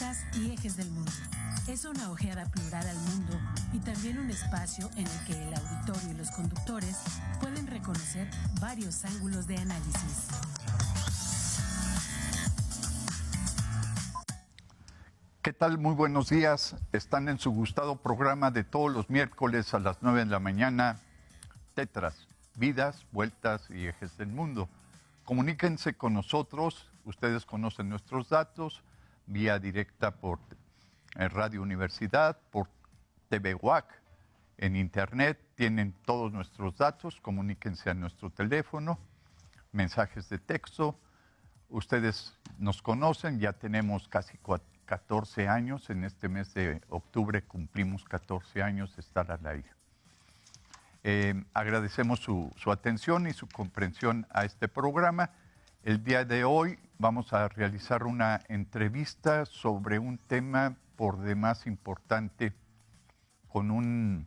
Tetras y Ejes del Mundo. Es una ojeada plural al mundo y también un espacio en el que el auditorio y los conductores pueden reconocer varios ángulos de análisis. ¿Qué tal? Muy buenos días. Están en su gustado programa de todos los miércoles a las 9 de la mañana, Tetras, Vidas, Vueltas y Ejes del Mundo. Comuníquense con nosotros. Ustedes conocen nuestros datos, vía directa por Radio Universidad, por TV UAC, en Internet. Tienen todos nuestros datos. Comuníquense a nuestro teléfono, mensajes de texto. Ustedes nos conocen, ya tenemos casi 14 años. En este mes de octubre cumplimos 14 años de estar al aire. Agradecemos su atención y su comprensión a este programa. El día de hoy vamos a realizar una entrevista sobre un tema por demás importante con un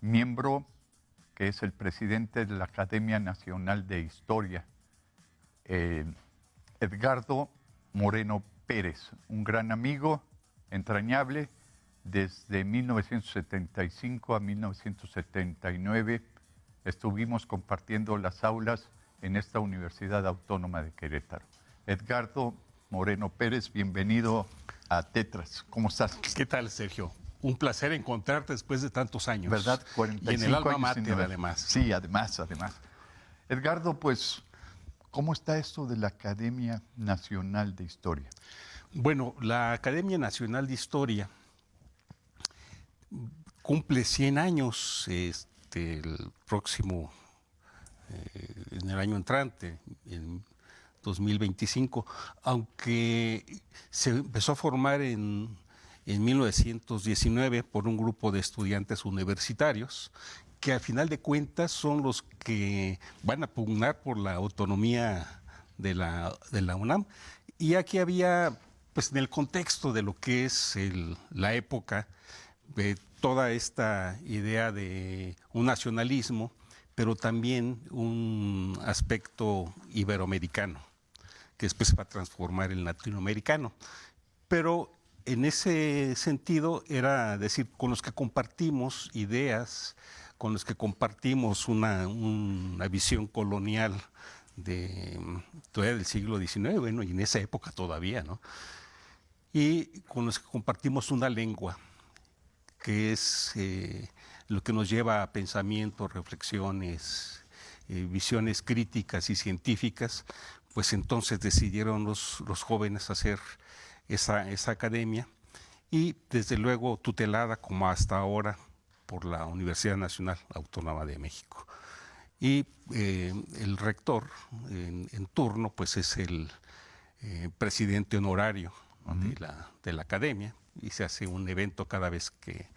miembro que es el presidente de la Academia Nacional de Historia, Edgardo Moreno Pérez, un gran amigo, entrañable. Desde 1975 a 1979 estuvimos compartiendo las aulas en esta Universidad Autónoma de Querétaro. Edgardo Moreno Pérez, bienvenido a Tetras. ¿Cómo estás? ¿Qué tal, Sergio? Un placer encontrarte después de tantos años. ¿Verdad? 45 y en el alma años mater, además. Sí, además. Edgardo, pues, ¿cómo está esto de la Academia Nacional de Historia? Bueno, la Academia Nacional de Historia cumple 100 años el próximo, en el año entrante, en 2025, aunque se empezó a formar en 1919 por un grupo de estudiantes universitarios que a final de cuentas son los que van a pugnar por la autonomía de la UNAM. Y aquí había, pues en el contexto de lo que es la época, de toda esta idea de un nacionalismo, pero también un aspecto iberoamericano, que después se va a transformar en latinoamericano. Pero en ese sentido era decir, con los que compartimos ideas, con los que compartimos una visión colonial todavía del siglo XIX, bueno, y en esa época todavía, ¿no? Y con los que compartimos una lengua, que es lo que nos lleva a pensamientos, reflexiones, visiones críticas y científicas, pues entonces decidieron los jóvenes hacer esa academia y desde luego tutelada como hasta ahora por la Universidad Nacional Autónoma de México. Y el rector en turno pues es el presidente honorario de la academia, y se hace un evento cada vez que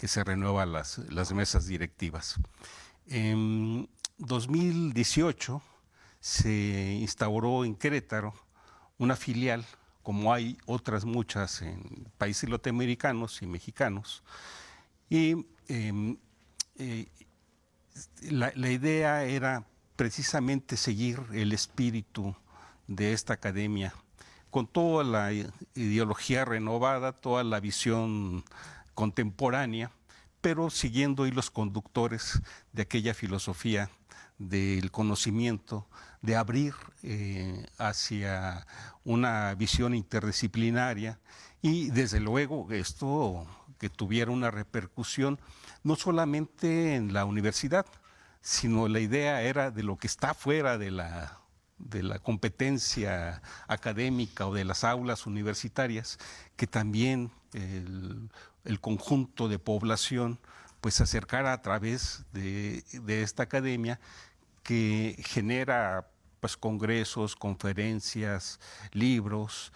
se renuevan las mesas directivas. En 2018 se instauró en Querétaro una filial, como hay otras muchas en países latinoamericanos y mexicanos, y la idea era precisamente seguir el espíritu de esta academia, con toda la ideología renovada, toda la visión contemporánea, pero siguiendo hilos conductores de aquella filosofía del conocimiento, de abrir hacia una visión interdisciplinaria y desde luego esto que tuviera una repercusión no solamente en la universidad, sino la idea era de lo que está fuera de la competencia académica o de las aulas universitarias, que también el conjunto de población pues se acercara a través de esta academia que genera pues congresos, conferencias, libros,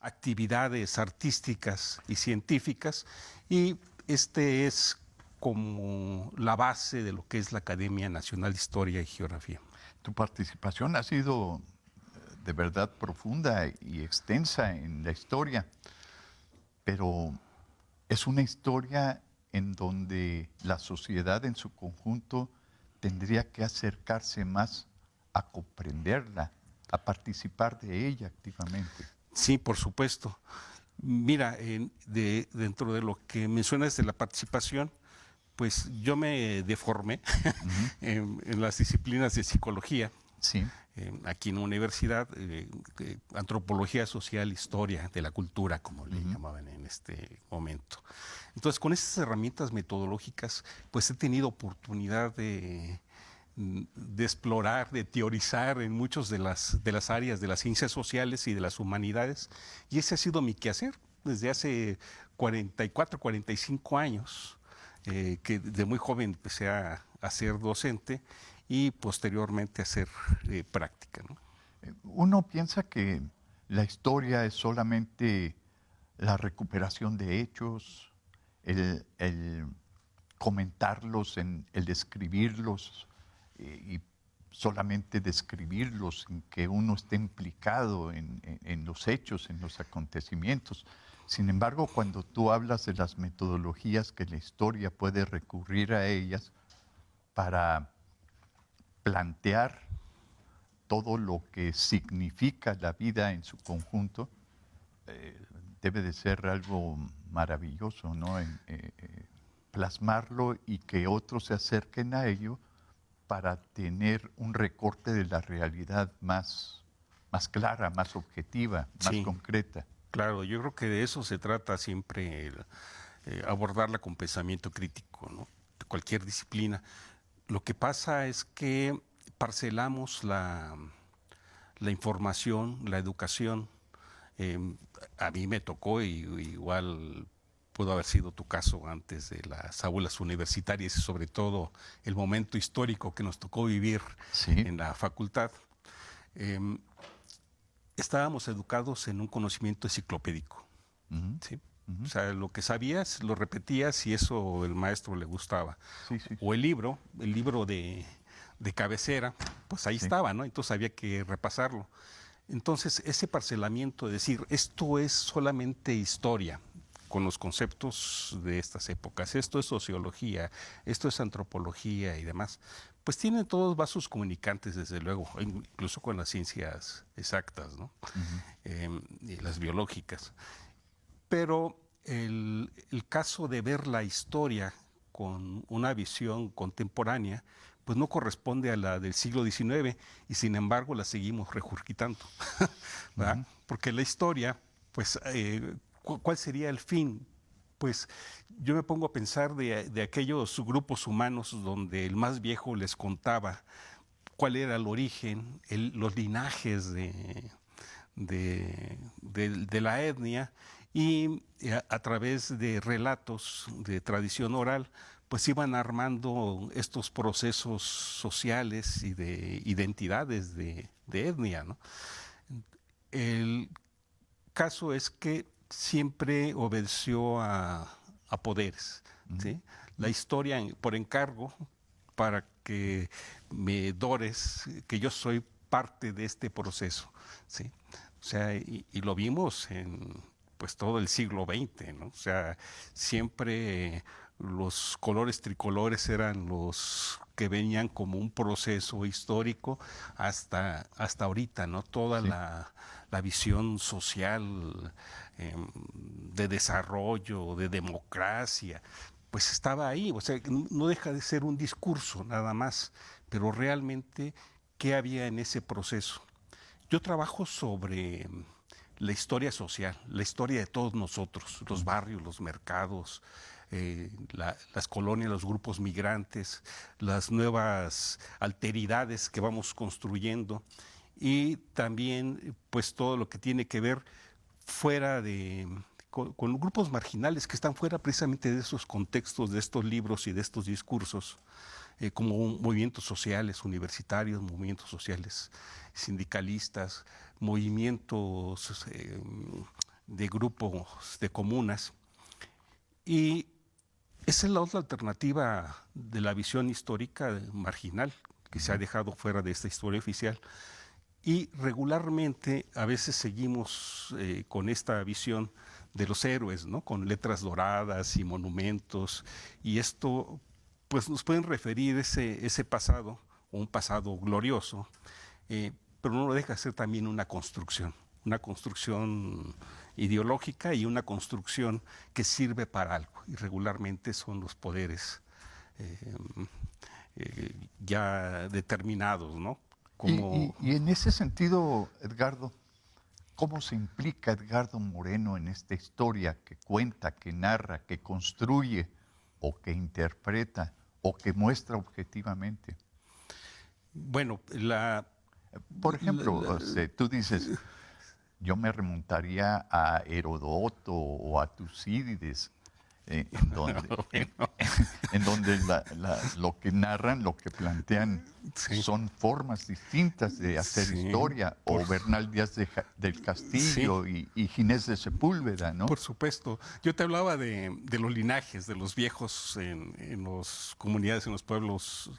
actividades artísticas y científicas, y este es como la base de lo que es la Academia Nacional de Historia y Geografía. Tu participación ha sido de verdad profunda y extensa en la historia, pero es una historia en donde la sociedad en su conjunto tendría que acercarse más a comprenderla, a participar de ella activamente. Sí, por supuesto. Mira, dentro de lo que mencionas de la participación, pues yo me deformé en las disciplinas de psicología, Sí. aquí en la universidad, antropología social, historia de la cultura, como le llamaban en este momento. Entonces, con esas herramientas metodológicas, pues he tenido oportunidad de explorar, de teorizar en muchas de las áreas de las ciencias sociales y de las humanidades, y ese ha sido mi quehacer desde hace 44, 45 años, que de muy joven empecé a ser docente y posteriormente a hacer práctica, ¿no? Uno piensa que la historia es solamente la recuperación de hechos, el comentarlos, el describirlos y solamente describirlos sin que uno esté implicado en los hechos, en los acontecimientos. Sin embargo, cuando tú hablas de las metodologías que la historia puede recurrir a ellas para plantear todo lo que significa la vida en su conjunto, debe de ser algo maravilloso, ¿no? Plasmarlo y que otros se acerquen a ello para tener un recorte de la realidad más clara, más objetiva, más Sí. concreta. Claro, yo creo que de eso se trata siempre, abordarla con pensamiento crítico, ¿no? De cualquier disciplina. Lo que pasa es que parcelamos la información, la educación. A mí me tocó, y igual pudo haber sido tu caso antes de las aulas universitarias y sobre todo el momento histórico que nos tocó vivir Sí. en la facultad. Estábamos educados en un conocimiento enciclopédico, ¿sí? O sea, lo que sabías lo repetías y eso el maestro le gustaba. Sí, sí. O el libro de cabecera, pues ahí Sí. estaba, ¿no? Entonces había que repasarlo. Entonces, ese parcelamiento de decir, esto es solamente historia, con los conceptos de estas épocas, esto es sociología, esto es antropología y demás, pues tienen todos vasos comunicantes, desde luego, incluso con las ciencias exactas, ¿no? Y las biológicas. Pero el caso de ver la historia con una visión contemporánea, pues no corresponde a la del siglo XIX y sin embargo la seguimos regurgitando, ¿verdad? Porque la historia, pues, ¿cuál sería el fin? Pues yo me pongo a pensar de aquellos grupos humanos donde el más viejo les contaba cuál era el origen, los linajes de la etnia, y a través de relatos de tradición oral, pues iban armando estos procesos sociales y de identidades de etnia, ¿no? El caso es que siempre obedeció a poderes, ¿sí? La historia por encargo, para que me dores que yo soy parte de este proceso, ¿sí? O sea, y lo vimos en pues todo el siglo XX, ¿no? O sea, siempre los colores tricolores eran los que venían como un proceso histórico hasta ahorita, ¿no? Toda Sí. la visión social, de desarrollo, de democracia, pues estaba ahí. O sea, no deja de ser un discurso nada más, pero realmente, ¿qué había en ese proceso? Yo trabajo sobre la historia social, la historia de todos nosotros, los barrios, los mercados, las colonias, los grupos migrantes, las nuevas alteridades que vamos construyendo y también pues todo lo que tiene que ver fuera con grupos marginales que están fuera precisamente de esos contextos, de estos libros y de estos discursos, como movimientos sociales universitarios, movimientos sociales sindicalistas, movimientos de grupos de comunas. Y esa es la otra alternativa de la visión histórica marginal que se ha dejado fuera de esta historia oficial. Y regularmente a veces seguimos con esta visión de los héroes, ¿no? Con letras doradas y monumentos, y esto pues nos pueden referir ese pasado, un pasado glorioso, pero no lo deja de ser también una construcción ideológica y una construcción que sirve para algo. Y regularmente son los poderes ya determinados, ¿no? Y en ese sentido, Edgardo, ¿cómo se implica Edgardo Moreno en esta historia que cuenta, que narra, que construye o que interpreta o que muestra objetivamente? Bueno, por ejemplo, tú dices, yo me remontaría a Herodoto o a Tucídides, en donde lo que narran, lo que plantean Sí. son formas distintas de hacer Sí, historia, o Bernal Díaz del Castillo y Ginés de Sepúlveda, ¿no? por supuesto. Yo te hablaba de los linajes, de los viejos en las comunidades, en los pueblos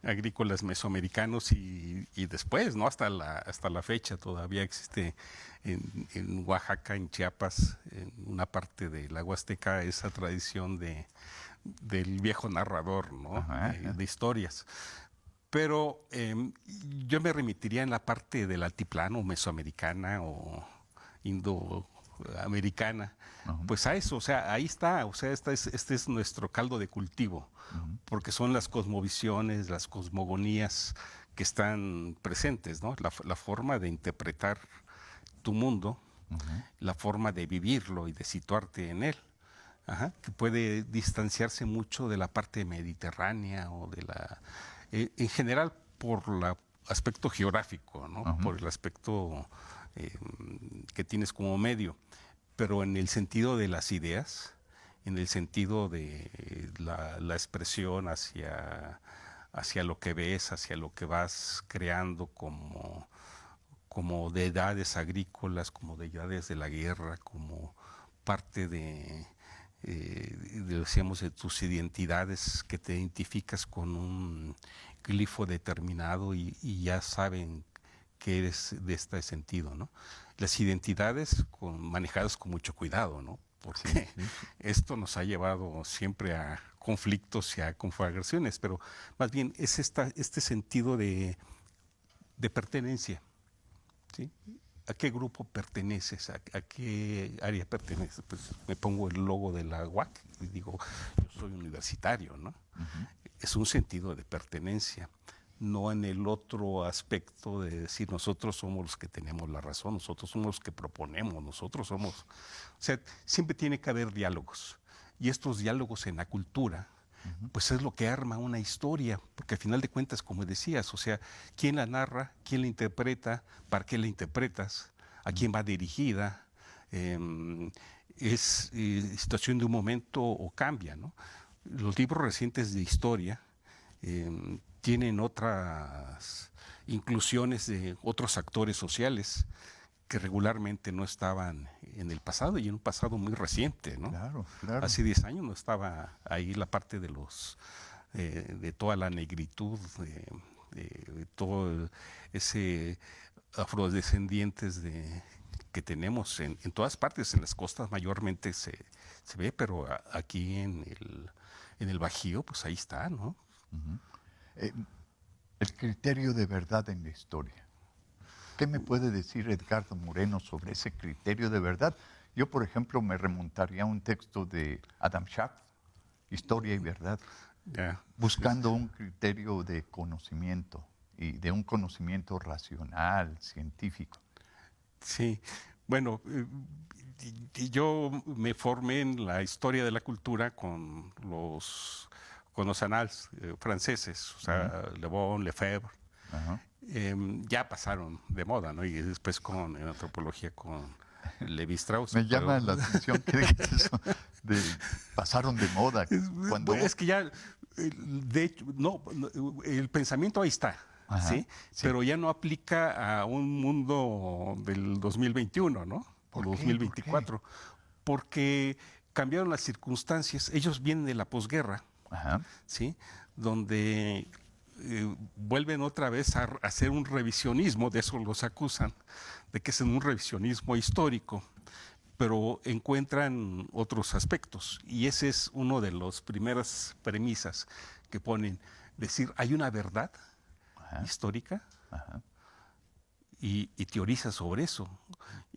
agrícolas mesoamericanos y después, ¿no? Hasta la fecha todavía existe en Oaxaca, en Chiapas, en una parte de la Huasteca, esa tradición del viejo narrador, ¿no? Ajá. De historias. Pero yo me remitiría en la parte del altiplano mesoamericana o indoamericana, pues a eso, o sea, ahí está, o sea, este es nuestro caldo de cultivo, porque son las cosmovisiones, las cosmogonías que están presentes, ¿no? La forma de interpretar tu mundo, la forma de vivirlo y de situarte en él. Ajá, que puede distanciarse mucho de la parte mediterránea o de en general por el aspecto geográfico, ¿no? Por el aspecto que tienes como medio, pero en el sentido de las ideas, en el sentido de la expresión hacia lo que ves, hacia lo que vas creando como deidades agrícolas, como deidades de la guerra, como parte decíamos, de tus identidades, que te identificas con un glifo determinado y ya saben que eres de este sentido, ¿no? Las identidades manejadas con mucho cuidado, ¿no? Porque esto nos ha llevado siempre a conflictos y a conflagraciones, pero más bien es este sentido de pertenencia, ¿sí? ¿A qué grupo perteneces? ¿A qué área perteneces? Pues me pongo el logo de la UAC y digo, yo soy universitario, ¿no? Es un sentido de pertenencia, no en el otro aspecto de decir nosotros somos los que tenemos la razón, nosotros somos los que proponemos, nosotros somos... O sea, siempre tiene que haber diálogos. Y estos diálogos en la cultura, pues es lo que arma una historia, porque al final de cuentas, como decías, o sea, ¿quién la narra? ¿Quién la interpreta? ¿Para qué la interpretas? ¿A quién va dirigida? ¿Es situación de un momento o cambia, ¿no? Los libros recientes de historia tienen otras inclusiones de otros actores sociales que regularmente no estaban en el pasado y en un pasado muy reciente, ¿no? Claro, claro. Hace 10 años no estaba ahí la parte de de toda la negritud, de todo ese afrodescendientes que tenemos en todas partes, en las costas mayormente se ve, pero aquí en el Bajío, pues ahí está, ¿no? El criterio de verdad en la historia. ¿Qué me puede decir Edgardo Moreno sobre ese criterio de verdad? Yo, por ejemplo, me remontaría a un texto de Adam Schaff, Historia y Verdad, buscando un criterio de conocimiento y de un conocimiento racional, científico. Sí, bueno, yo me formé en la historia de la cultura con los annales franceses, o sea, Le Bon, Lefebvre. Ya pasaron de moda, ¿no? Y después en antropología con Levi Strauss. Me llama la atención que digas eso, pasaron de moda. Es que ya, de hecho, el pensamiento ahí está, ¿sí? Pero ya no aplica a un mundo del 2021, ¿no? O 2024. Porque cambiaron las circunstancias. Ellos vienen de la posguerra, ¿sí? Donde vuelven otra vez a hacer un revisionismo, de eso los acusan, de que es un revisionismo histórico, pero encuentran otros aspectos. Y ese es uno de las primeras premisas que ponen, decir, hay una verdad histórica y teorizas sobre eso.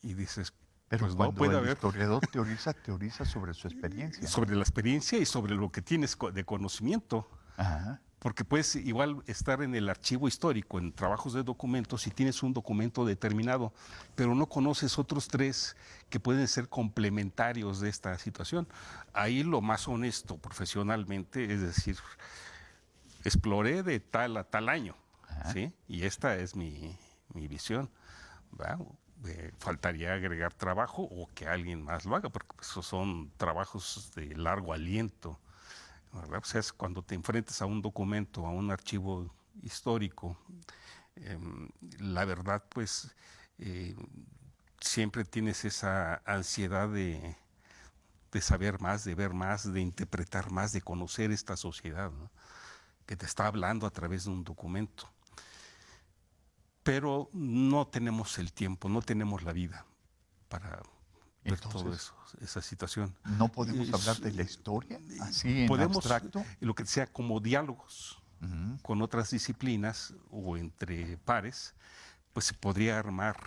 Y dices, Pero pues no cuando puede el haber historiador teoriza sobre su experiencia. sobre la experiencia y sobre lo que tienes de conocimiento. Ajá. Porque puedes igual estar en el archivo histórico, en trabajos de documentos, y tienes un documento determinado, pero no conoces otros tres que pueden ser complementarios de esta situación. Ahí lo más honesto profesionalmente es decir, exploré de tal a tal año, ¿sí? Y esta es mi visión. Faltaría agregar trabajo o que alguien más lo haga, porque esos son trabajos de largo aliento, ¿verdad? O sea, es cuando te enfrentas a un documento, a un archivo histórico, la verdad, pues, siempre tienes esa ansiedad de saber más, de ver más, de interpretar más, de conocer esta sociedad, ¿no?, que te está hablando a través de un documento. Pero no tenemos el tiempo, no tenemos la vida para ver todo eso, esa situación. ¿No podemos hablar de la historia así en Podemos, abstracto? lo que sea como diálogos con otras disciplinas o entre pares, pues se podría armar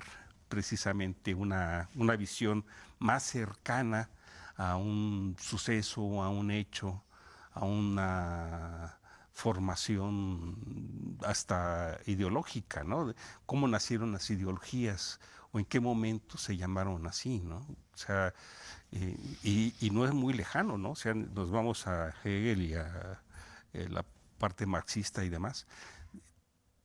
precisamente una visión más cercana a un suceso, a un hecho, a una formación hasta ideológica, ¿no? Cómo nacieron las ideologías o en qué momento se llamaron así, ¿no? O sea, y no es muy lejano, ¿no? O sea, nos vamos a Hegel y a la parte marxista y demás.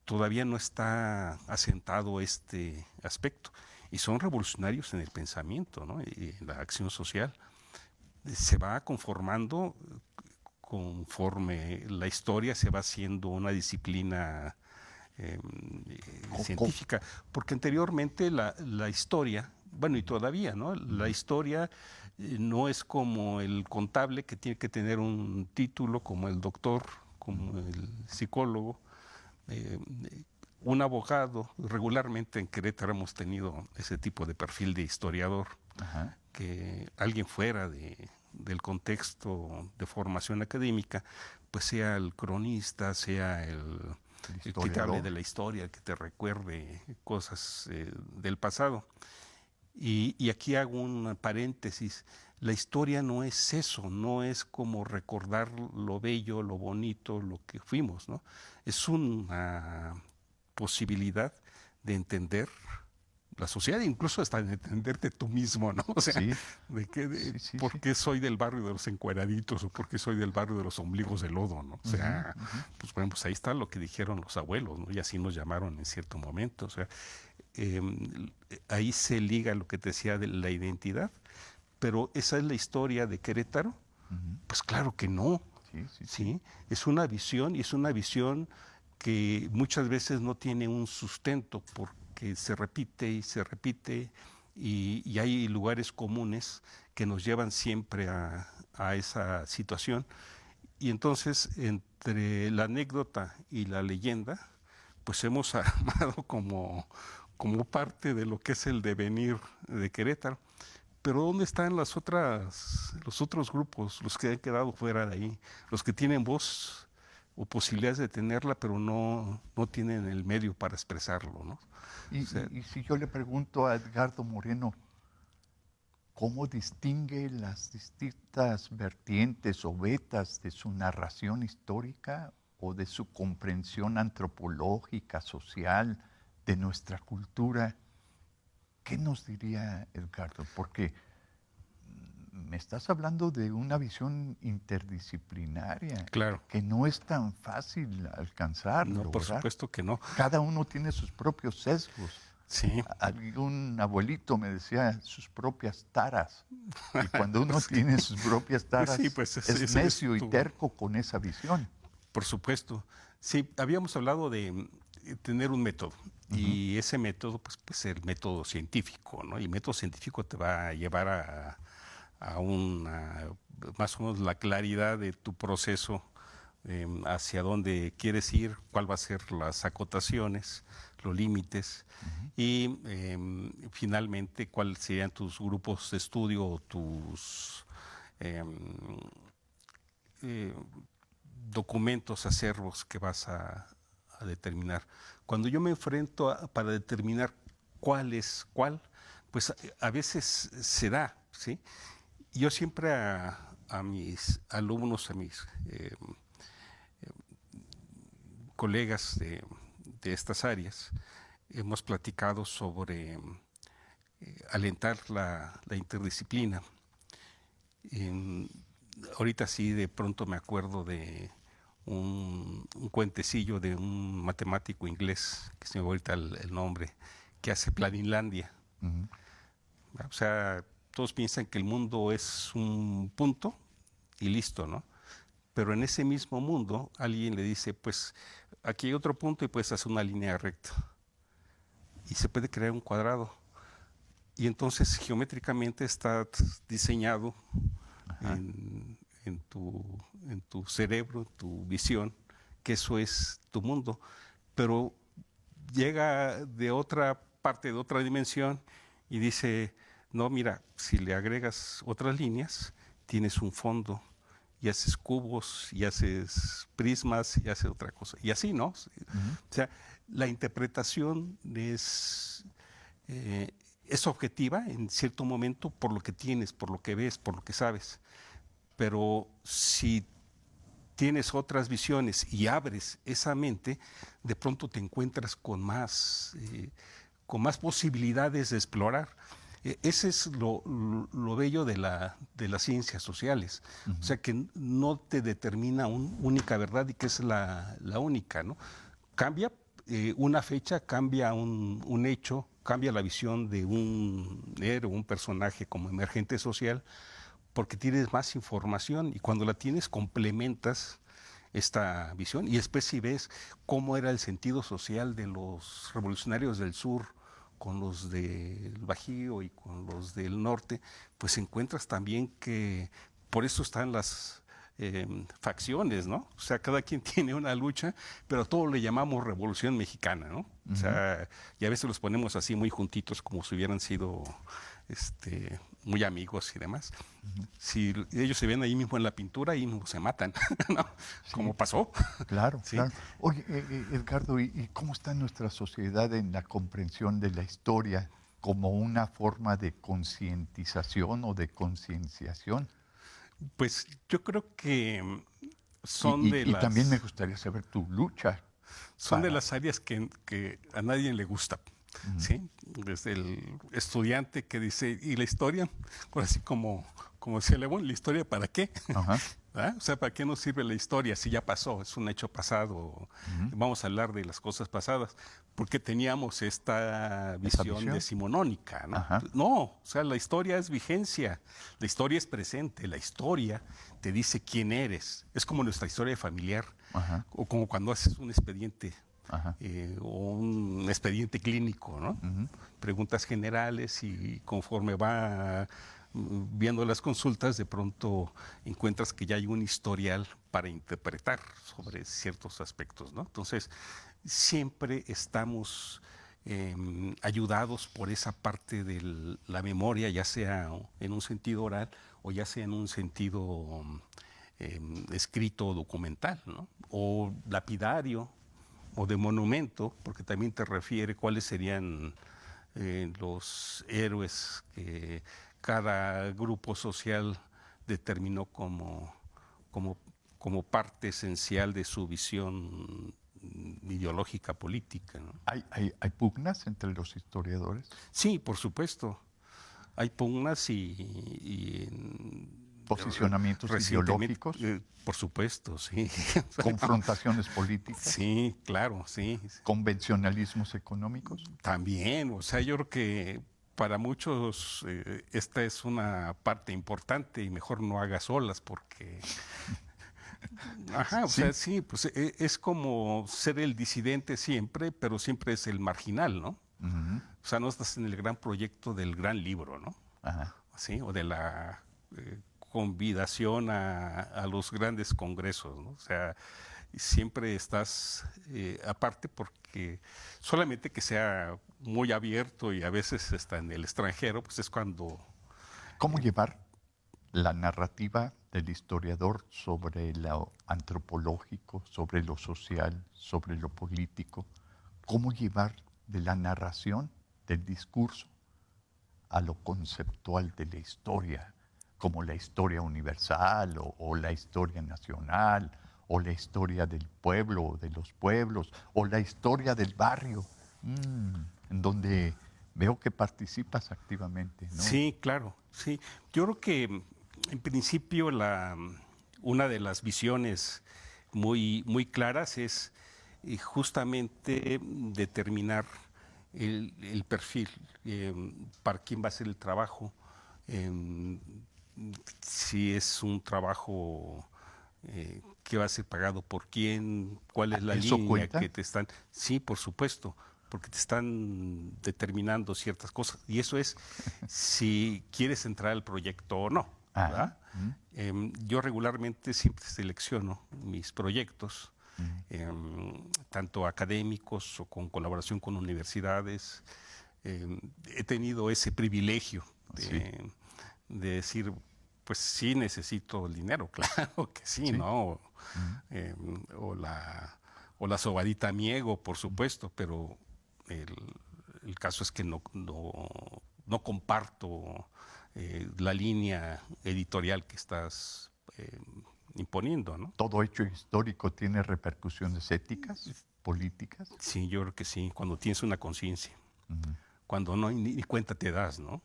Todavía no está asentado este aspecto. Y son revolucionarios en el pensamiento, ¿no?, y en la acción social. Se va conformando conforme la historia se va haciendo una disciplina científica, porque anteriormente la historia, bueno, y todavía, ¿no?, la historia no es como el contable, que tiene que tener un título, como el doctor, como el psicólogo, un abogado. Regularmente en Querétaro hemos tenido ese tipo de perfil de historiador, que alguien fuera del contexto de formación académica, pues sea el cronista, sea el que te hable de la historia, que te recuerde cosas del pasado. Y aquí hago un paréntesis. La historia no es eso, no es como recordar lo bello, lo bonito, lo que fuimos, ¿no? Es una posibilidad de entender la sociedad, incluso hasta de entenderte tú mismo, ¿no? O sea, sí. ¿por qué soy del barrio de los encueraditos o por qué soy del barrio de los ombligos de lodo, ¿no? O sea, pues bueno, pues ahí está lo que dijeron los abuelos, ¿no? Y así nos llamaron en cierto momento. O sea, ahí se liga lo que te decía de la identidad, pero ¿esa es la historia de Querétaro? Pues claro que no. Sí. Es una visión, y es una visión que muchas veces no tiene un sustento, porque se repite y se repite, y hay lugares comunes que nos llevan siempre a esa situación. Y entonces, entre la anécdota y la leyenda, pues hemos armado como parte de lo que es el devenir de Querétaro. Pero ¿dónde están los otros grupos, los que han quedado fuera de ahí, los que tienen voz o posibilidades de tenerla, pero no tienen el medio para expresarlo, ¿no? Y si yo le pregunto a Edgardo Moreno, ¿cómo distingue las distintas vertientes o vetas de su narración histórica o de su comprensión antropológica, social, de nuestra cultura? ¿Qué nos diría Edgardo? Porque me estás hablando de una visión interdisciplinaria, claro, que no es tan fácil alcanzar. No, por supuesto que no. Cada uno tiene sus propios sesgos. Sí. Algún abuelito me decía sus propias taras. Y cuando uno tiene sus propias taras, es necio y terco con esa visión. Por supuesto. Sí, habíamos hablado de tener un método. Y ese método, pues el método científico, ¿no? Y el método científico te va a llevar a una, más o menos, la claridad de tu proceso, hacia dónde quieres ir, cuál va a ser las acotaciones, los límites, y finalmente cuáles serían tus grupos de estudio o tus documentos, acervos que vas a determinar. Cuando yo me enfrento para determinar cuál es cuál, pues a veces se da, ¿sí? Yo siempre a mis alumnos, a mis colegas de estas áreas, hemos platicado sobre alentar la interdisciplina. Ahorita sí de pronto me acuerdo de un cuentecillo de un matemático inglés, que se me va ahorita el nombre, que hace Planinlandia. Ujú. O sea, todos piensan que el mundo es un punto y listo, ¿no? Pero en ese mismo mundo alguien le dice, pues aquí hay otro punto y puedes hacer una línea recta. Y se puede crear un cuadrado. Y entonces geométricamente está diseñado en tu cerebro, en tu visión, que eso es tu mundo. Pero llega de otra parte, de otra dimensión, y dice, no, mira, si le agregas otras líneas, tienes un fondo, y haces cubos, y haces prismas, y haces otra cosa. Y así, ¿no? Uh-huh. O sea, la interpretación es objetiva en cierto momento por lo que tienes, por lo que ves, por lo que sabes. Pero si tienes otras visiones y abres esa mente, de pronto te encuentras con más posibilidades de explorar. Ese es lo bello de las ciencias sociales. Uh-huh. O sea, que no te determina una única verdad y que es la única, ¿no? Cambia una fecha, cambia un hecho, cambia la visión de un héroe, un personaje como emergente social, porque tienes más información y cuando la tienes complementas esta visión y después si ves cómo era el sentido social de los revolucionarios del sur con los del Bajío y con los del norte, pues encuentras también que por eso están las facciones, ¿no? O sea, cada quien tiene una lucha, pero a todo le llamamos Revolución Mexicana, ¿no? Uh-huh. O sea, y a veces los ponemos así muy juntitos como si hubieran sido muy amigos y demás. Uh-huh. Si ellos se ven ahí mismo en la pintura, ahí mismo se matan, ¿no? Sí. Como pasó. Claro, sí. Claro. Oye, Edgardo, ¿y cómo está nuestra sociedad en la comprensión de la historia como una forma de concientización o de concienciación? Pues yo creo que son y también me gustaría saber tu lucha. Son de las áreas que a nadie le gusta. Uh-huh. ¿Sí? Desde el estudiante que dice, ¿y la historia? Ahora sí, como decía León, ¿la historia para qué? Uh-huh. ¿Ah? O sea, ¿para qué nos sirve la historia si ya pasó? Es un hecho pasado. Uh-huh. Vamos a hablar de las cosas pasadas. Porque teníamos esta visión decimonónica, ¿no? Uh-huh. No, o sea, la historia es vigencia, la historia es presente, la historia te dice quién eres. Es como nuestra historia familiar, uh-huh. O como cuando haces un expediente. O un expediente clínico, ¿no? Uh-huh. Preguntas generales y conforme va viendo las consultas, de pronto encuentras que ya hay un historial para interpretar sobre ciertos aspectos, ¿no? Entonces, siempre estamos ayudados por esa parte de la memoria, ya sea en un sentido oral o ya sea en un sentido escrito o documental, ¿no? O lapidario, o de monumento, porque también te refiere cuáles serían los héroes que cada grupo social determinó como parte esencial de su visión ideológica política, ¿no? ¿Hay pugnas entre los historiadores? Sí, por supuesto. Hay pugnas y posicionamientos ideológicos. Por supuesto, sí. Confrontaciones políticas. Sí, claro, sí. Convencionalismos económicos. También, o sea, yo creo que para muchos esta es una parte importante y mejor no hagas olas porque... Ajá, o sea, sí, pues es como ser el disidente siempre, pero siempre es el marginal, ¿no? Uh-huh. O sea, no estás en el gran proyecto del gran libro, ¿no? Ajá. Sí, o de la convidación a los grandes congresos, ¿no? O sea, siempre estás aparte porque solamente que sea muy abierto y a veces está en el extranjero, pues es cuando... ¿Cómo llevar la narrativa del historiador sobre lo antropológico, sobre lo social, sobre lo político? ¿Cómo llevar de la narración, del discurso, a lo conceptual de la historia, como la historia universal o la historia nacional o la historia del pueblo o de los pueblos o la historia del barrio, en donde veo que participas activamente, ¿no? Sí, claro, sí. Yo creo que en principio una de las visiones muy claras es justamente determinar el perfil, para quién va a ser el trabajo, em, si es un trabajo que va a ser pagado por quién, cuál es la ¿Eso línea cuenta? que te están. Sí, por supuesto, porque te están determinando ciertas cosas. Y eso es si quieres entrar al proyecto o no. ¿Verdad? Yo regularmente siempre selecciono mis proyectos, tanto académicos o con colaboración con universidades. He tenido ese privilegio de decir, pues sí necesito el dinero, claro que sí, Sí. ¿no? O la sobadita miego, por supuesto, pero el caso es que no comparto la línea editorial que estás imponiendo, ¿no? ¿Todo hecho histórico tiene repercusiones éticas, políticas? Sí, yo creo que sí, cuando tienes una conciencia, cuando no ni cuenta te das, ¿no?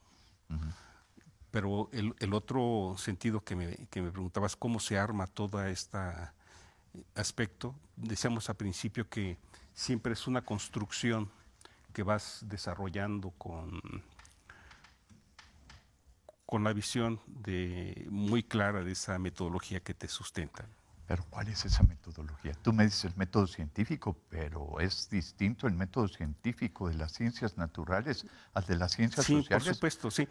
Pero el otro sentido que me preguntabas, ¿cómo se arma todo este aspecto? Decíamos al principio que siempre es una construcción que vas desarrollando con la visión muy clara de esa metodología que te sustenta. Pero ¿cuál es esa metodología? Tú me dices el método científico, pero es distinto el método científico de las ciencias naturales al de las ciencias sociales. Sí, por supuesto, sí.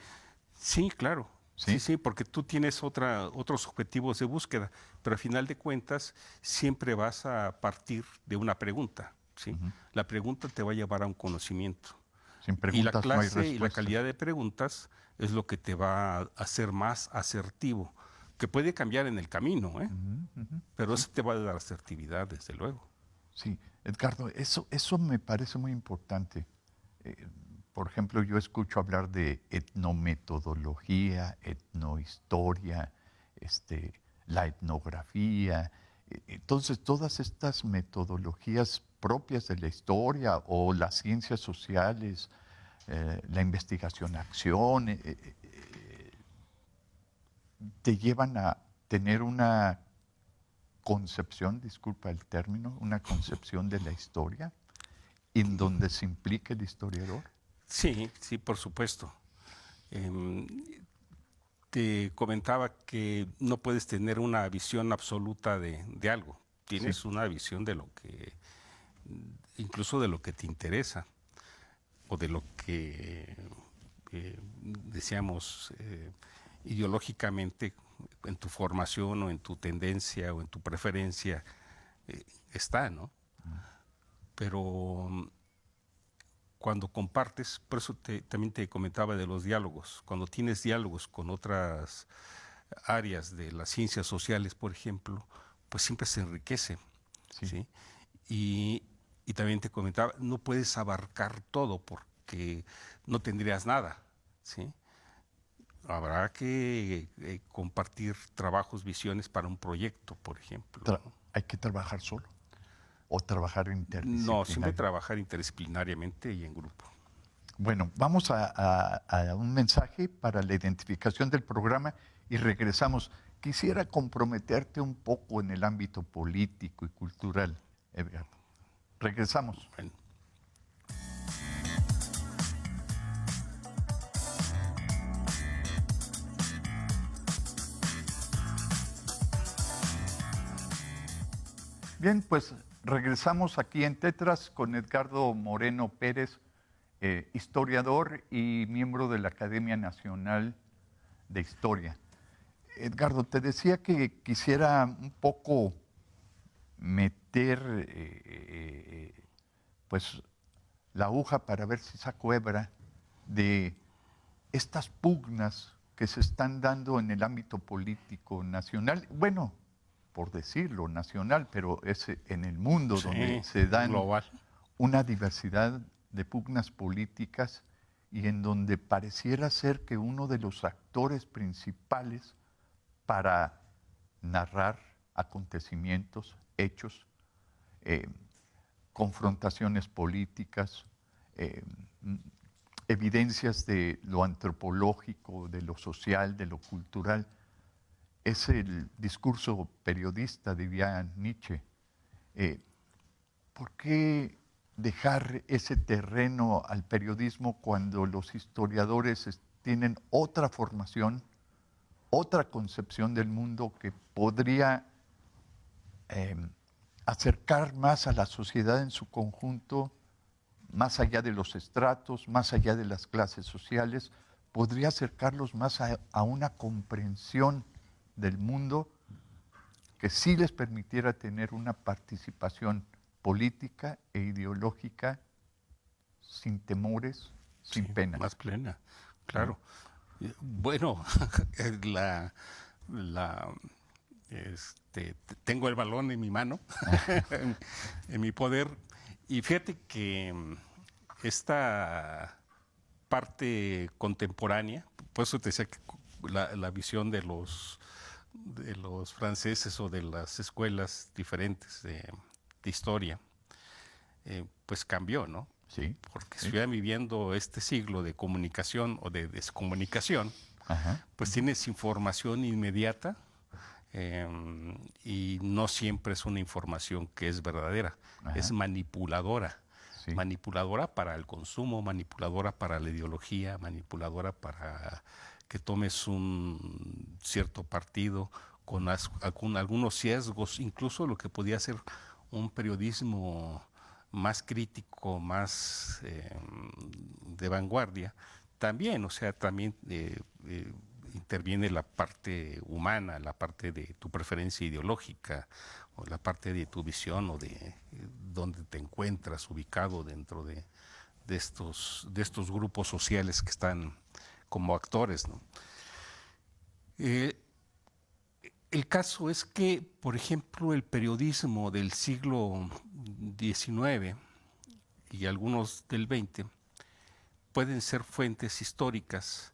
Sí, claro. ¿Sí? Sí, porque tú tienes otros objetivos de búsqueda, pero al final de cuentas siempre vas a partir de una pregunta, ¿sí? La pregunta te va a llevar a un conocimiento. Sin Y la preguntas no hay clase respuestas. y la calidad de preguntas es lo que te va a hacer más asertivo, que puede cambiar en el camino, ¿eh? Pero eso te va a dar asertividad, desde luego. Sí, Edgardo, eso me parece muy importante. Por ejemplo, yo escucho hablar de etnometodología, etnohistoria, la etnografía. Entonces, todas estas metodologías propias de la historia o las ciencias sociales, la investigación-acción, te llevan a tener una concepción, disculpa el término, una concepción de la historia en donde se implique el historiador. Sí, sí, por supuesto. Te comentaba que no puedes tener una visión absoluta de algo. Tienes una visión de lo que, incluso de lo que te interesa, o de lo que decíamos ideológicamente en tu formación o en tu tendencia o en tu preferencia está, ¿no? Pero cuando compartes, por eso también te comentaba de los diálogos, cuando tienes diálogos con otras áreas de las ciencias sociales, por ejemplo, pues siempre se enriquece, ¿sí? Y también te comentaba, no puedes abarcar todo porque no tendrías nada, ¿sí? Habrá que compartir trabajos, visiones para un proyecto, por ejemplo. ¿Hay que trabajar solo o trabajar interdisciplinario? No, siempre trabajar interdisciplinariamente y en grupo. Bueno, vamos a un mensaje para la identificación del programa y regresamos. Quisiera comprometerte un poco en el ámbito político y cultural, Edgardo. Regresamos. Bueno. Bien, pues regresamos aquí en Tetras con Edgardo Moreno Pérez, historiador y miembro de la Academia Nacional de Historia. Edgardo, te decía que quisiera un poco meter pues la aguja para ver si saco hebra de estas pugnas que se están dando en el ámbito político nacional, bueno, por decirlo, nacional, pero es en el mundo donde se dan global. una diversidad de pugnas políticas y en donde pareciera ser que uno de los actores principales para narrar acontecimientos, hechos, confrontaciones políticas, evidencias de lo antropológico, de lo social, de lo cultural, es el discurso periodista, diría Nietzsche. ¿Por qué dejar ese terreno al periodismo cuando los historiadores tienen otra formación, otra concepción del mundo que podría acercar más a la sociedad en su conjunto, más allá de los estratos, más allá de las clases sociales, podría acercarlos más a una comprensión del mundo que sí les permitiera tener una participación política e ideológica sin temores, sin pena? Más plena, claro. Bueno, la, la, tengo el balón en mi mano, en mi poder, y fíjate que esta parte contemporánea, por eso te decía que la visión de los franceses o de las escuelas diferentes de historia, pues cambió, ¿no? Sí. Porque si ya viviendo este siglo de comunicación o de descomunicación, pues tienes información inmediata y no siempre es una información que es verdadera, es manipuladora. Sí. Manipuladora para el consumo, manipuladora para la ideología, manipuladora para que tomes un cierto partido con algunos sesgos, incluso lo que podía ser un periodismo más crítico, más de vanguardia, también, o sea, también interviene la parte humana, la parte de tu preferencia ideológica, o la parte de tu visión, o de dónde te encuentras ubicado dentro de estos grupos sociales que están como actores, ¿no? El caso es que, por ejemplo, el periodismo del siglo XIX y algunos del XX pueden ser fuentes históricas,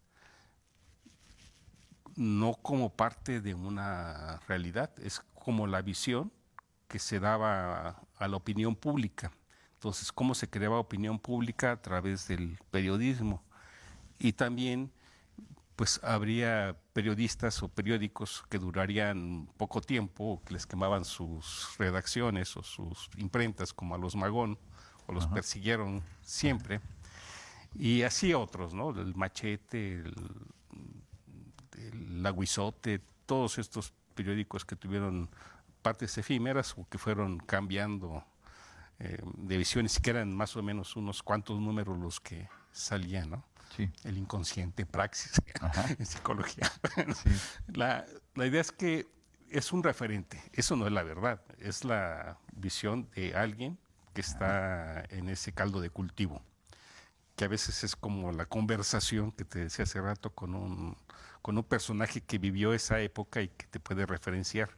no como parte de una realidad, es como la visión que se daba a la opinión pública. Entonces, cómo se creaba opinión pública a través del periodismo. Y también pues habría periodistas o periódicos que durarían poco tiempo, que les quemaban sus redacciones o sus imprentas, como a los Magón, o los persiguieron siempre, y así otros, ¿no? El Machete, el Aguizote, todos estos periódicos que tuvieron partes efímeras o que fueron cambiando de visiones, que eran más o menos unos cuantos números los que salían, ¿no? Sí. El inconsciente, praxis en psicología. Sí. La idea es que es un referente, eso no es la verdad, es la visión de alguien que está en ese caldo de cultivo, que a veces es como la conversación que te decía hace rato con un personaje que vivió esa época y que te puede referenciar.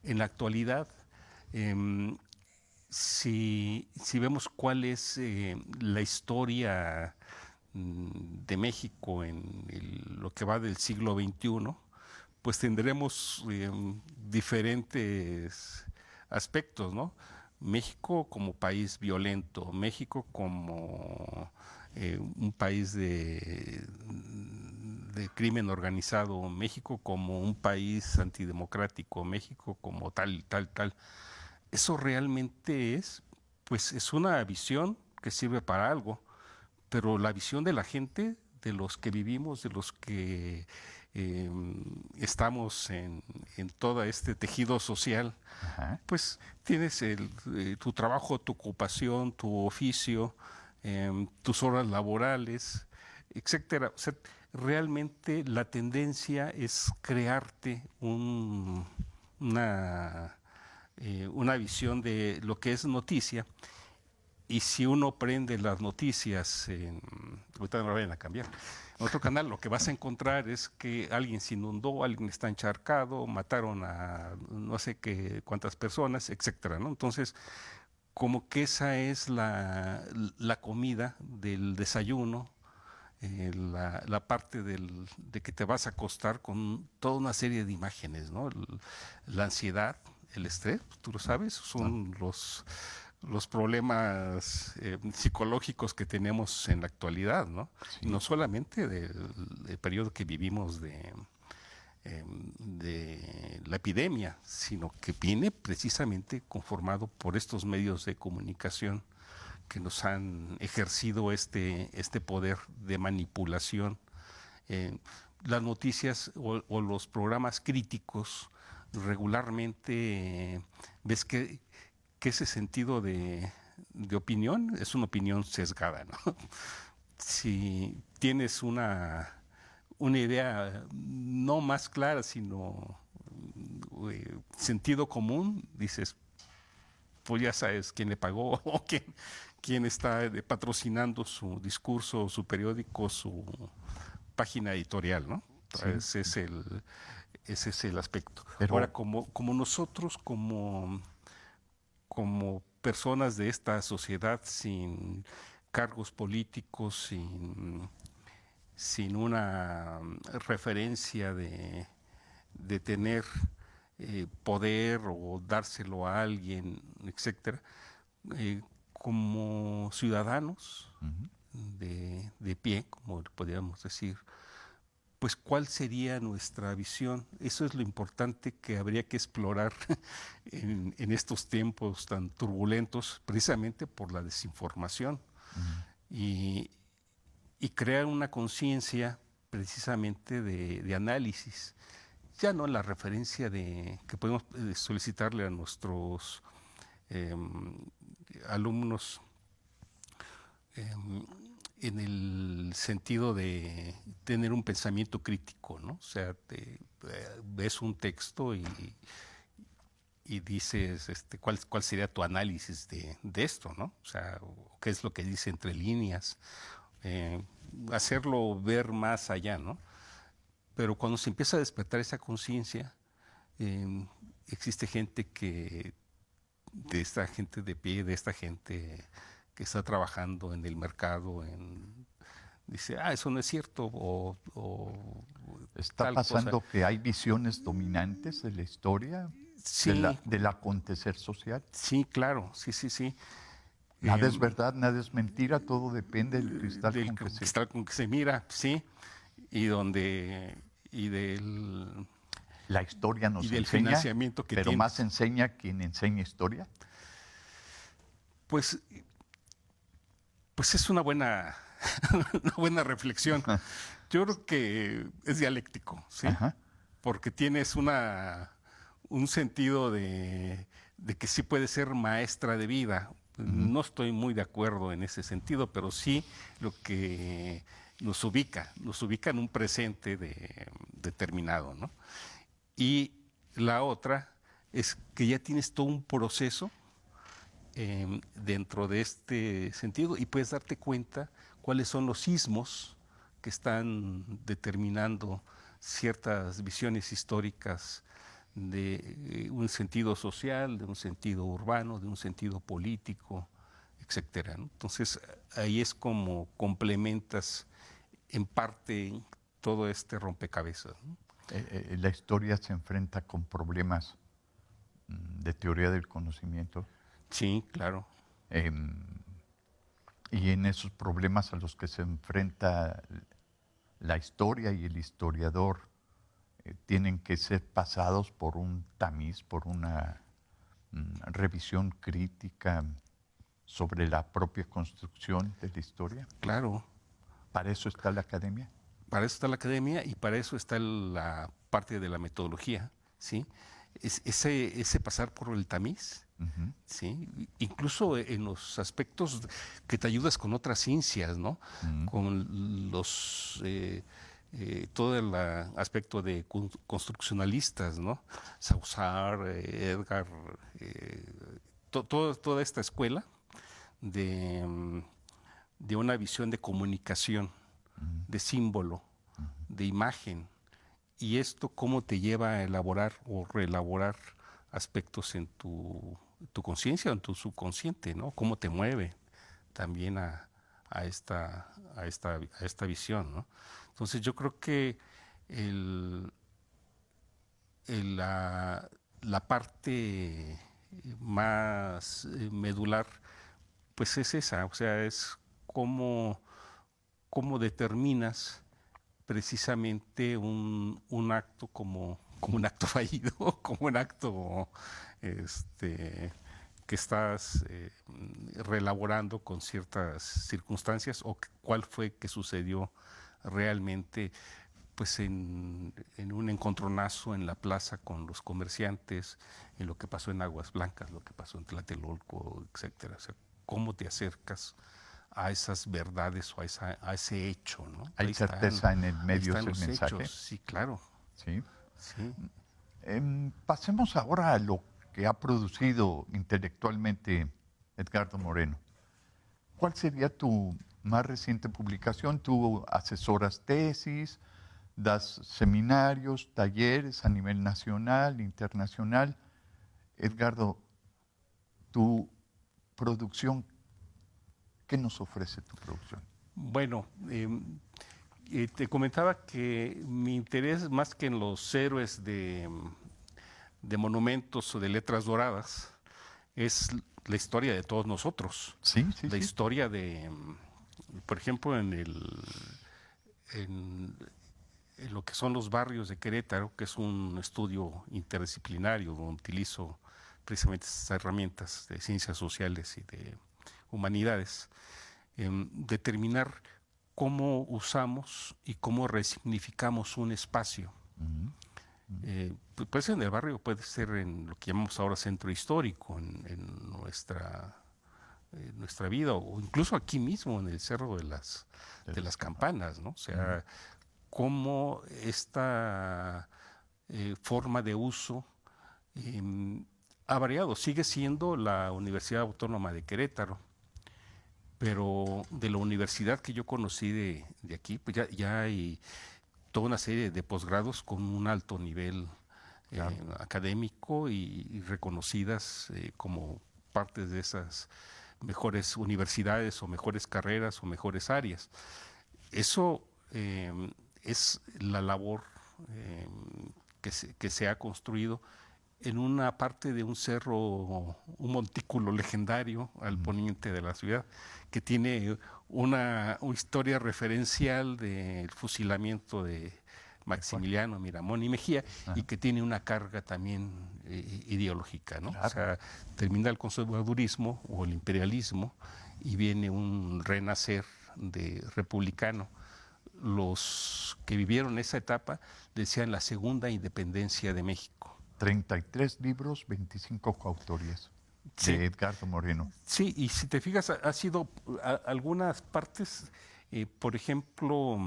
En la actualidad, si vemos cuál es la historia de México en lo que va del siglo XXI, pues tendremos diferentes aspectos, ¿no? México como país violento, México como un país de crimen organizado, México como un país antidemocrático, México como tal. Eso realmente pues es una visión que sirve para algo, pero la visión de la gente, de los que vivimos, de los que estamos en todo este tejido social, pues tienes tu trabajo, tu ocupación, tu oficio, tus horas laborales, etcétera. O sea, realmente la tendencia es crearte una visión de lo que es noticia. Y si uno prende las noticias, ahorita no lo vayan a cambiar, en otro canal lo que vas a encontrar es que alguien se inundó, alguien está encharcado, mataron a no sé qué cuántas personas, etcétera, ¿no? Entonces, como que esa es la comida del desayuno, la parte de que te vas a acostar con toda una serie de imágenes, ¿no? La ansiedad, el estrés, tú lo sabes, son los problemas psicológicos que tenemos en la actualidad, ¿no? Sí. No solamente del periodo que vivimos de la epidemia, sino que viene precisamente conformado por estos medios de comunicación que nos han ejercido este poder de manipulación. Las noticias o los programas críticos regularmente ves que ese sentido de opinión es una opinión sesgada, ¿no? Si tienes una idea no más clara, sino sentido común, dices, pues ya sabes quién le pagó o quién está patrocinando su discurso, su periódico, su página editorial, ¿no? Sí. Ese es el aspecto. Pero, ahora, como nosotros, como personas de esta sociedad sin cargos políticos, sin una referencia de tener poder o dárselo a alguien, etcétera, como ciudadanos de pie, como podríamos decir, pues cuál sería nuestra visión. Eso es lo importante que habría que explorar en estos tiempos tan turbulentos, precisamente por la desinformación, y crear una conciencia precisamente de análisis. Ya no la referencia que podemos solicitarle a nuestros alumnos en el sentido de tener un pensamiento crítico, ¿no? O sea, ves un texto y dices cuál sería tu análisis de esto, ¿no? O sea, qué es lo que dice entre líneas, hacerlo ver más allá, ¿no? Pero cuando se empieza a despertar esa conciencia, existe gente de esta gente de pie, de esta gente que está trabajando en el mercado, dice, eso no es cierto, o ¿está pasando que hay visiones dominantes de la historia, sí, del acontecer social? Sí, claro, sí. Nada es verdad, nada es mentira, todo depende del cristal con que se mira, sí, y del la historia nos del enseña, financiamiento que pero tienes. más enseña quien enseña historia. Pues es una buena reflexión. Yo creo que es dialéctico, ¿sí? Ajá. Porque tienes un sentido de que sí puede ser maestra de vida. No estoy muy de acuerdo en ese sentido, pero sí lo que nos ubica en un presente determinado, ¿no? Y la otra es que ya tienes todo un proceso dentro de este sentido y puedes darte cuenta cuáles son los sismos que están determinando ciertas visiones históricas de un sentido social, de un sentido urbano, de un sentido político, etcétera, ¿no? Entonces ahí es como complementas en parte todo este rompecabezas, ¿no? La historia se enfrenta con problemas de teoría del conocimiento. Sí, claro. Y en esos problemas a los que se enfrenta la historia y el historiador tienen que ser pasados por un tamiz, por una revisión crítica sobre la propia construcción de la historia. Claro. ¿Para eso está la academia? Para eso está la academia y para eso está la parte de la metodología, ¿sí? Ese pasar por el tamiz, ¿sí? Incluso en los aspectos que te ayudas con otras ciencias, ¿no? Con todo el aspecto de construccionalistas, ¿no? Saussure, Edgar, toda esta escuela de una visión de comunicación, de símbolo, de imagen. Y esto cómo te lleva a elaborar o reelaborar aspectos en tu conciencia o en tu subconsciente, ¿no? Cómo te mueve también a a esta visión, ¿no? Entonces yo creo que la parte más medular, pues es esa, o sea, es cómo determinas precisamente un acto como un acto fallido, como un acto que estás reelaborando con ciertas circunstancias, o cuál fue que sucedió realmente, pues en un encontronazo en la plaza con los comerciantes, en lo que pasó en Aguas Blancas, lo que pasó en Tlatelolco, etcétera. O sea, cómo te acercas a esas verdades o a ese hecho, ¿no? Hay certeza en el medio del del mensaje. hechos, sí, claro. Sí. Sí. Pasemos ahora a lo que ha producido intelectualmente Edgardo Moreno. ¿Cuál sería tu más reciente publicación? Tú asesoras tesis, das seminarios, talleres a nivel nacional, internacional. Edgardo, tu producción, ¿qué nos ofrece tu producción? Bueno, te comentaba que mi interés, más que en los héroes de monumentos o de letras doradas, es la historia de todos nosotros. Sí. La historia de, por ejemplo, en lo que son los barrios de Querétaro, que es un estudio interdisciplinario donde utilizo precisamente estas herramientas de ciencias sociales y de humanidades, determinar cómo usamos y cómo resignificamos un espacio. Puede ser en el barrio, puede ser en lo que llamamos ahora centro histórico, en nuestra vida, o incluso aquí mismo en el Cerro de las Campanas, ¿no? O sea, cómo esta forma de uso ha variado. Sigue siendo la Universidad Autónoma de Querétaro, pero de la universidad que yo conocí de aquí, pues ya hay toda una serie de posgrados con un alto nivel académico y reconocidas como partes de esas mejores universidades o mejores carreras o mejores áreas. Eso es la labor que se ha construido en una parte de un cerro, un montículo legendario al poniente de la ciudad, que tiene una historia referencial del fusilamiento de Maximiliano, Miramón y Mejía, y que tiene una carga también ideológica, ¿no? Claro. O sea, termina el conservadurismo o el imperialismo y viene un renacer republicano. Los que vivieron esa etapa decían la segunda independencia de México. 33 libros, 25 coautorías de Edgardo Moreno. Sí, y si te fijas, ha sido algunas partes, por ejemplo,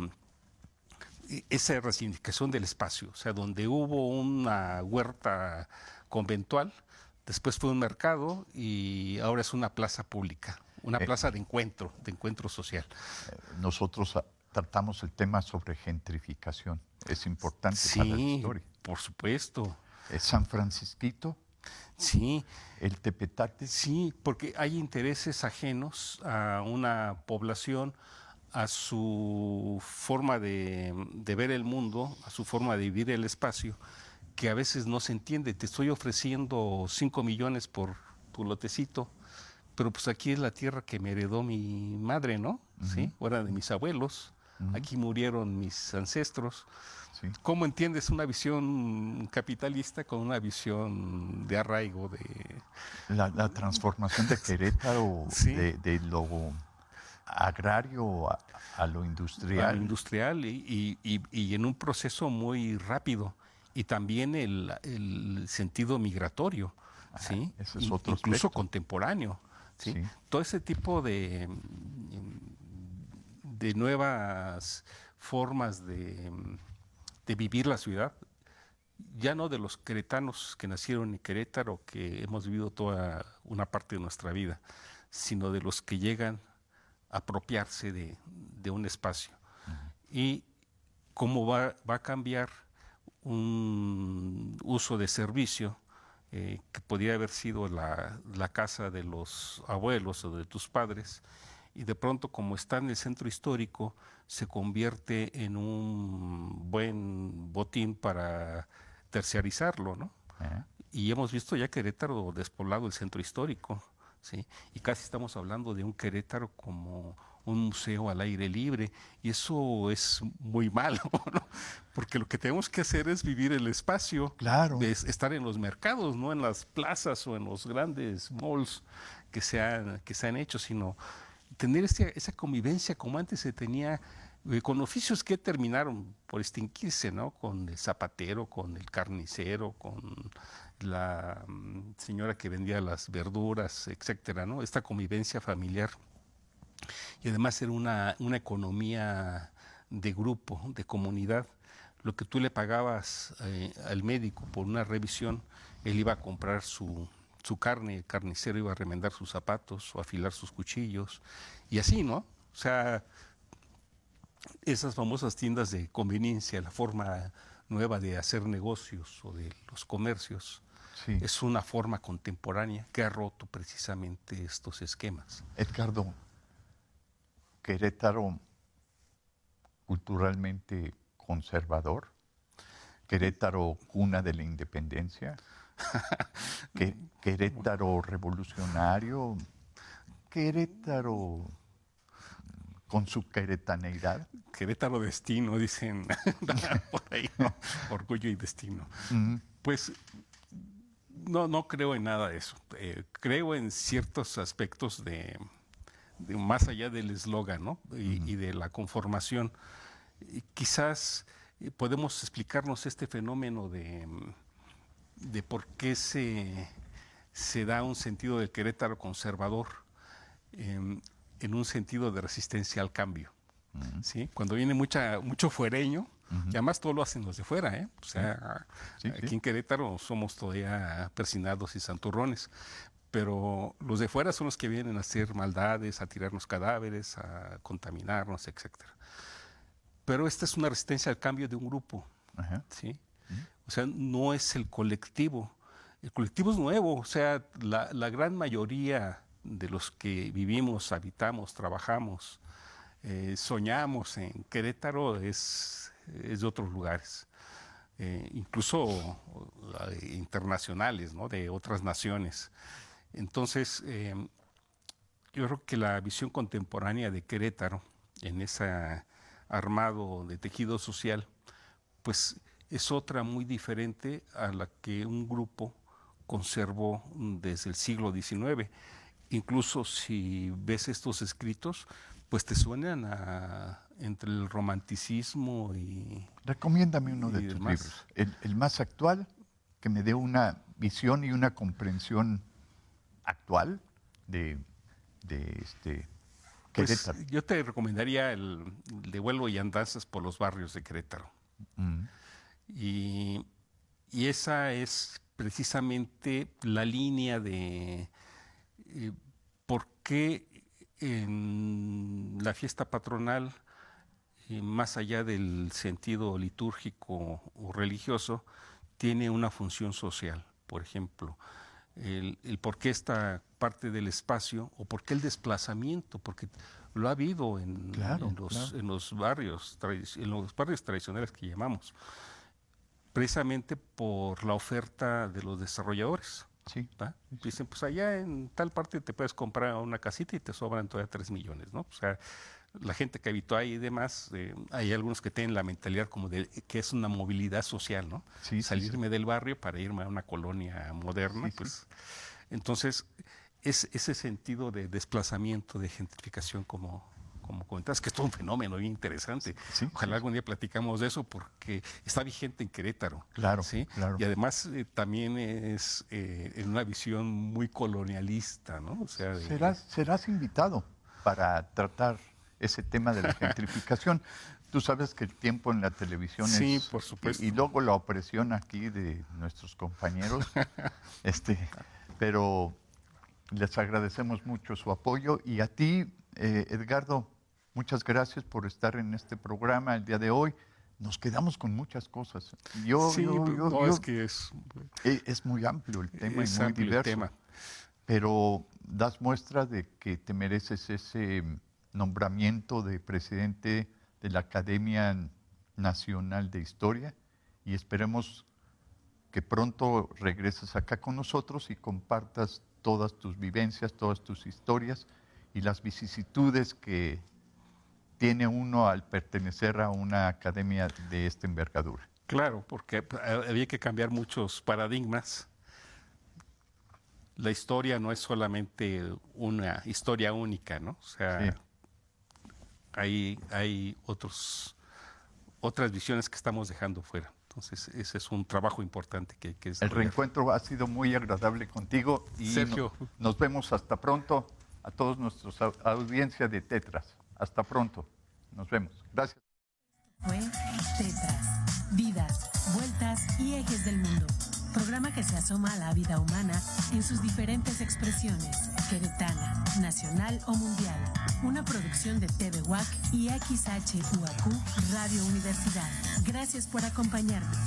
esa resignificación del espacio, o sea, donde hubo una huerta conventual, después fue un mercado y ahora es una plaza pública, una plaza de encuentro social. Nosotros tratamos el tema sobre gentrificación. Es importante para la historia. Por supuesto. San Francisquito. Sí. El Tepetate. Sí, porque hay intereses ajenos a una población, a su forma de ver el mundo, a su forma de vivir el espacio, que a veces no se entiende. Te estoy ofreciendo 5 millones por tu lotecito, pero pues aquí es la tierra que me heredó mi madre, ¿no? Sí, o era de mis abuelos. Aquí murieron mis ancestros. Sí. ¿Cómo entiendes una visión capitalista con una visión de arraigo de la transformación de Querétaro de lo agrario a lo industrial? A lo industrial y en un proceso muy rápido. Y también el sentido migratorio, ¿sí? Ese es otro incluso aspecto. Contemporáneo. ¿Sí? Sí. Todo ese tipo de nuevas formas de vivir la ciudad, ya no de los queretanos que nacieron en Querétaro, que hemos vivido toda una parte de nuestra vida, sino de los que llegan a apropiarse de un espacio. Y cómo va a cambiar un uso de servicio que podría haber sido la casa de los abuelos o de tus padres, y de pronto, como está en el centro histórico, se convierte en un buen botín para terciarizarlo, ¿no? Ajá. Y hemos visto ya Querétaro despoblado el centro histórico, ¿sí? Y casi estamos hablando de un Querétaro como un museo al aire libre, y eso es muy malo, ¿no? Porque lo que tenemos que hacer es vivir el espacio, Claro. estar en los mercados, no en las plazas o en los grandes malls que se han hecho, sino tener esa convivencia como antes se tenía, con oficios que terminaron por extinguirse, ¿no? Con el zapatero, con el carnicero, con la señora que vendía las verduras, etcétera, ¿no? Esta convivencia familiar. Y además era una economía de grupo, de comunidad. Lo que tú le pagabas al médico por una revisión, él iba a comprar su carne, el carnicero iba a remendar sus zapatos o afilar sus cuchillos, y así, ¿no? O sea, esas famosas tiendas de conveniencia, la forma nueva de hacer negocios o de los comercios, Sí. es una forma contemporánea que ha roto precisamente estos esquemas. Edgardo, Querétaro culturalmente conservador, Querétaro cuna de la independencia, Querétaro revolucionario, Querétaro con su queretaneidad. Querétaro destino, dicen por ahí, ¿no? Orgullo y destino. Pues no creo en nada de eso. Creo en ciertos aspectos de más allá del eslogan, ¿no? Y de la conformación. Quizás podemos explicarnos este fenómeno de por qué se da un sentido del Querétaro conservador en un sentido de resistencia al cambio. ¿Sí? Cuando viene mucho fuereño, y además todo lo hacen los de fuera, ¿eh? O sea, aquí en Querétaro somos todavía persinados y santurrones, pero los de fuera son los que vienen a hacer maldades, a tirarnos cadáveres, a contaminarnos, etcétera. Pero esta es una resistencia al cambio de un grupo, ¿sí? O sea, no es el colectivo. El colectivo es nuevo, o sea, la gran mayoría de los que vivimos, habitamos, trabajamos, soñamos en Querétaro es de otros lugares, incluso internacionales, ¿no? De otras naciones. Entonces, yo creo que la visión contemporánea de Querétaro en ese armado de tejido social, pues es otra muy diferente a la que un grupo conservó desde el siglo XIX. Incluso si ves estos escritos, pues te suenan entre el romanticismo y... Recomiéndame uno de tus demás. libros, el más actual, que me dé una visión y una comprensión actual de Querétaro. Pues yo te recomendaría el de Vuelo y Andanzas por los barrios de Querétaro. Y esa es precisamente la línea de por qué en la fiesta patronal, más allá del sentido litúrgico o religioso, tiene una función social. Por ejemplo, el por qué esta parte del espacio o por qué el desplazamiento, porque lo ha habido en los barrios tradicionales que llamamos, precisamente por la oferta de los desarrolladores. Sí. Dicen, pues allá en tal parte te puedes comprar una casita y te sobran todavía 3 millones, ¿no? O sea, la gente que habitó ahí y demás, hay algunos que tienen la mentalidad como de que es una movilidad social, ¿no? Sí, salirme del barrio para irme a una colonia moderna, pues. Entonces, es ese sentido de desplazamiento, de gentrificación como comentas, que es todo un fenómeno bien interesante. Ojalá algún día platicamos de eso porque está vigente en Querétaro. Claro, ¿sí? claro. Y además también es en una visión muy colonialista, ¿no? O sea, serás invitado para tratar ese tema de la gentrificación. Tú sabes que el tiempo en la televisión es... por supuesto. Y luego la opresión aquí de nuestros compañeros. Pero les agradecemos mucho su apoyo. Y a ti, Edgardo, muchas gracias por estar en este programa el día de hoy. Nos quedamos con muchas cosas. Es que es muy amplio el tema y muy diverso. tema. pero das muestra de que te mereces ese nombramiento de presidente de la Academia Nacional de Historia y esperemos que pronto regreses acá con nosotros y compartas todas tus vivencias, todas tus historias y las vicisitudes que tiene uno al pertenecer a una academia de esta envergadura. Claro, porque había que cambiar muchos paradigmas. La historia no es solamente una historia única, ¿no? O sea, sí, hay otras visiones que estamos dejando fuera. Entonces, ese es un trabajo importante que hay que desarrollar. El reencuentro ha sido muy agradable contigo y Sergio, nos vemos hasta pronto a todos nuestros audiencia de Tetras. Hasta pronto. Nos vemos. Gracias. Fue Tetras, vidas, vueltas y ejes del mundo. Programa que se asoma a la vida humana en sus diferentes expresiones, queretana, nacional o mundial. Una producción de TV UAC y XHUAQ Radio Universidad. Gracias por acompañarnos.